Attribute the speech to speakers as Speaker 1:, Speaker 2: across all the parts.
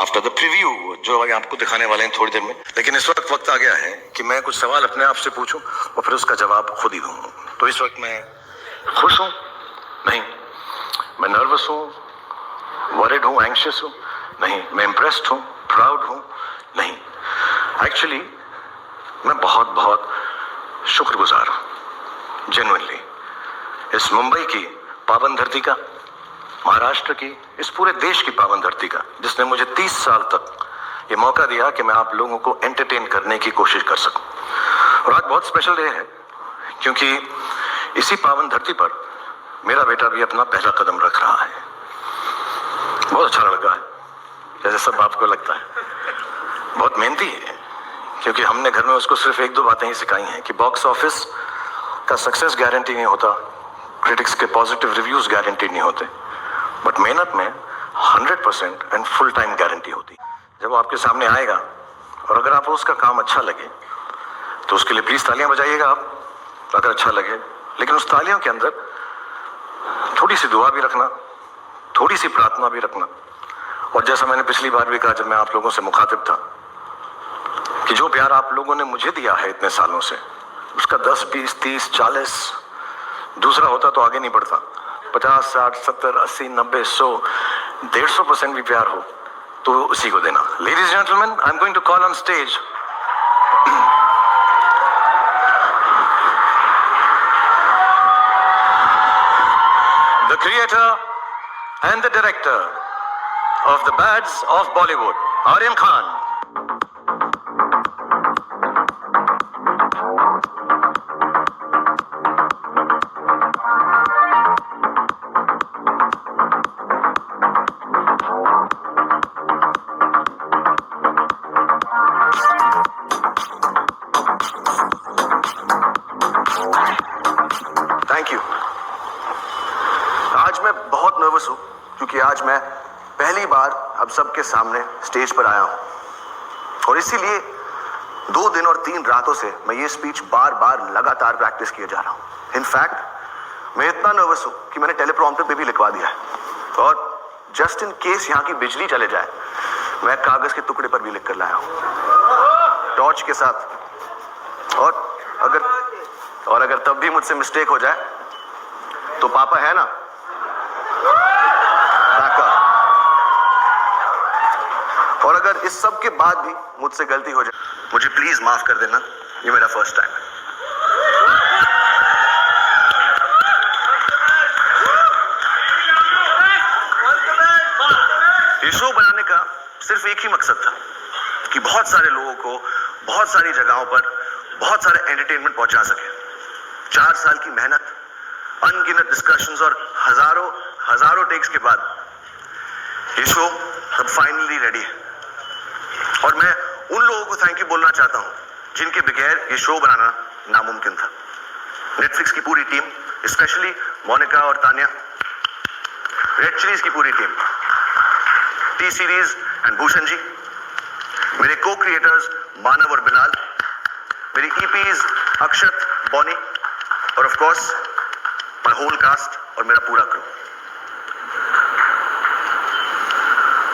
Speaker 1: After the preview जो आगे आपको दिखाने वाले हैं थोड़ी देर में। लेकिन इस वक्त आ गया है कि मैं कुछ सवाल अपने आप से पूछूं और फिर उसका जवाब खुद ही दूं। तो इस वक्त मैं खुश हूं? नहीं। मैं नर्वस हूं, वरिड हूं, एंग्शियस हूं? नहीं। मैं इम्प्रेस्ड हूं, प्राउड हूं? नहीं। एक्चुअली मैं बहुत बहुत शुक्रगुजार हूं, जेन्युइनली, इस मुंबई की पावन धरती का, महाराष्ट्र की, इस पूरे देश की पावन धरती का, जिसने मुझे 30 साल तक ये मौका दिया कि मैं आप लोगों को एंटरटेन करने की कोशिश कर सकूं। और आज बहुत स्पेशल डे है क्योंकि इसी पावन धरती पर मेरा बेटा भी अपना पहला कदम रख रहा है। बहुत अच्छा लड़का है, जैसे सब आपको लगता है। बहुत मेहनती है क्योंकि हमने घर में उसको सिर्फ 1-2 बातें ही सिखाई हैं कि बॉक्स ऑफिस का सक्सेस गारंटी नहीं होता, क्रिटिक्स के पॉजिटिव रिव्यूज गारंटी नहीं होते, बट मेहनत में 100% एंड फुल टाइम गारंटी होती। जब वो आपके सामने आएगा और अगर आपको उसका काम अच्छा लगे तो उसके लिए प्लीज तालियां बजाइएगा आप, अगर अच्छा लगे। लेकिन उस तालियों के अंदर थोड़ी सी दुआ भी रखना, थोड़ी सी प्रार्थना भी रखना। और जैसा मैंने पिछली बार भी कहा जब मैं आप लोगों से मुखातिब था कि जो प्यार आप लोगों ने मुझे दिया है इतने सालों से, उसका 10, 20, 30, 40 दूसरा होता तो आगे नहीं बढ़ता। 50, 60, 70, 80, 90, 100, 150% भी प्यार हो तो उसी को देना। Ladies and gentleman, I am going to call on stage the creator and the director of the Bads of Bollywood, Aryan Khan. Thank you. आज मैं बहुत नर्वस हूं क्योंकि आज मैं पहली बार अब सबके सामने स्टेज पर आया हूं और इसीलिए 2 दिन और 3 रातों से मैं ये स्पीच बार बार लगातार प्रैक्टिस किए जा रहा हूं। इनफैक्ट मैं इतना नर्वस हूं कि मैंने टेलीप्रॉम्प्टर पे भी लिखवा दिया है और जस्ट इन केस यहां की बिजली चले जाए मैं कागज के टुकड़े पर भी लिख कर लाया हूं टॉर्च के साथ। और अगर तब भी मुझसे मिस्टेक हो जाए तो पापा है ना, और अगर इस सब के बाद भी मुझसे गलती हो जाए मुझे प्लीज माफ कर देना, ये मेरा फर्स्ट टाइम है। ये शो बनाने का सिर्फ एक ही मकसद था कि बहुत सारे लोगों को बहुत सारी जगहों पर बहुत सारे एंटरटेनमेंट पहुंचा सके। 4 साल की मेहनत, अनगिनत डिस्कशंस और हजारों टेक्स के बाद ये शो अब फाइनली रेडी है। और मैं उन लोगों को थैंक यू बोलना चाहता हूं जिनके बगैर ये शो बनाना नामुमकिन था। नेटफ्लिक्स की पूरी टीम, स्पेशली मोनिका और तानिया, रेड चिलीज की पूरी टीम, T series and Bhushan ji, मेरे को क्रिएटर्स मानव और बिलाल, मेरी ईपीज अक्षत, बॉनी और of course my whole cast और मेरा पूरा क्रू।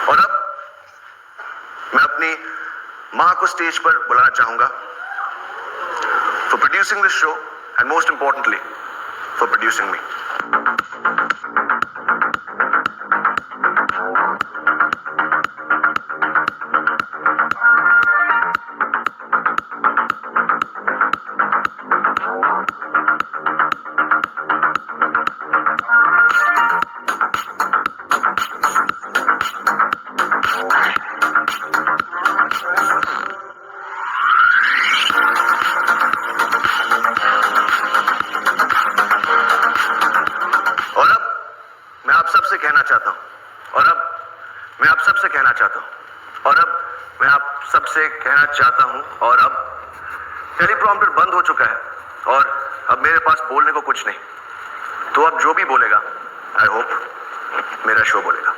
Speaker 1: और अब मैं अपनी मां को स्टेज पर बुलाना चाहूंगा for producing this show and most importantly for producing me. कहना चाहता हूं और अब मैं आप सबसे कहना चाहता हूं और अब मैं आप सबसे कहना चाहता हूं और अब टेलीप्रॉम्प्टर बंद हो चुका है और अब मेरे पास बोलने को कुछ नहीं। तो अब जो भी बोलेगा आई होप मेरा शो बोलेगा।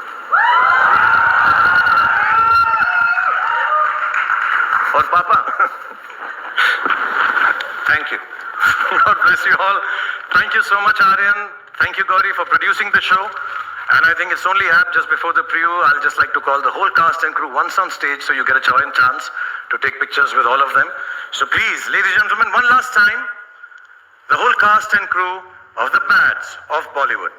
Speaker 1: और पापा thank you. God bless you all. Thank you so much, Aryan. Thank you, Gauri, for producing the show. And I think it's only apt just before the preview, I'll just like to call the whole cast and crew once on stage so you get a chance to take pictures with all of them. So please, ladies and gentlemen, one last time, the whole cast and crew of the Bads of Bollywood.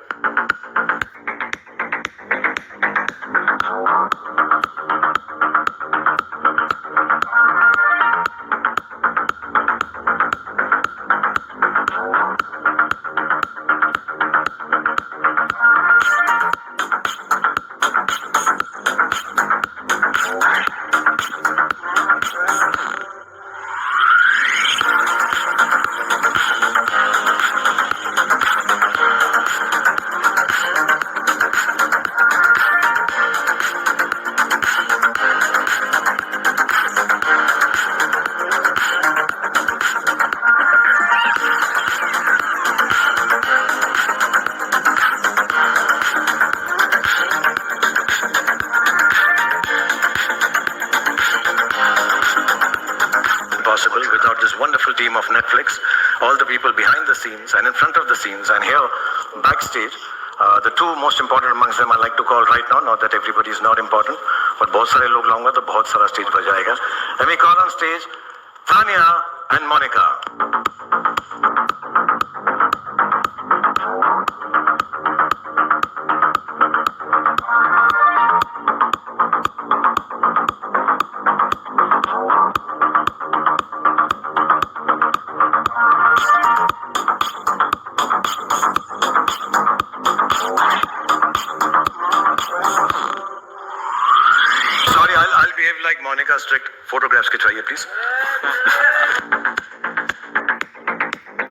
Speaker 1: Possible without this wonderful team of Netflix, all the people behind the scenes and in front of the scenes and here backstage. The two most important amongst them I like to call right now, not that everybody is not important, but बहुत सारे लोग लाऊंगा तो बहुत सारा stage पर जाएगा. Let me call on stage Tanya and Monica. Sorry, I'll behave like Monica strict. Photographs के चाहिए please.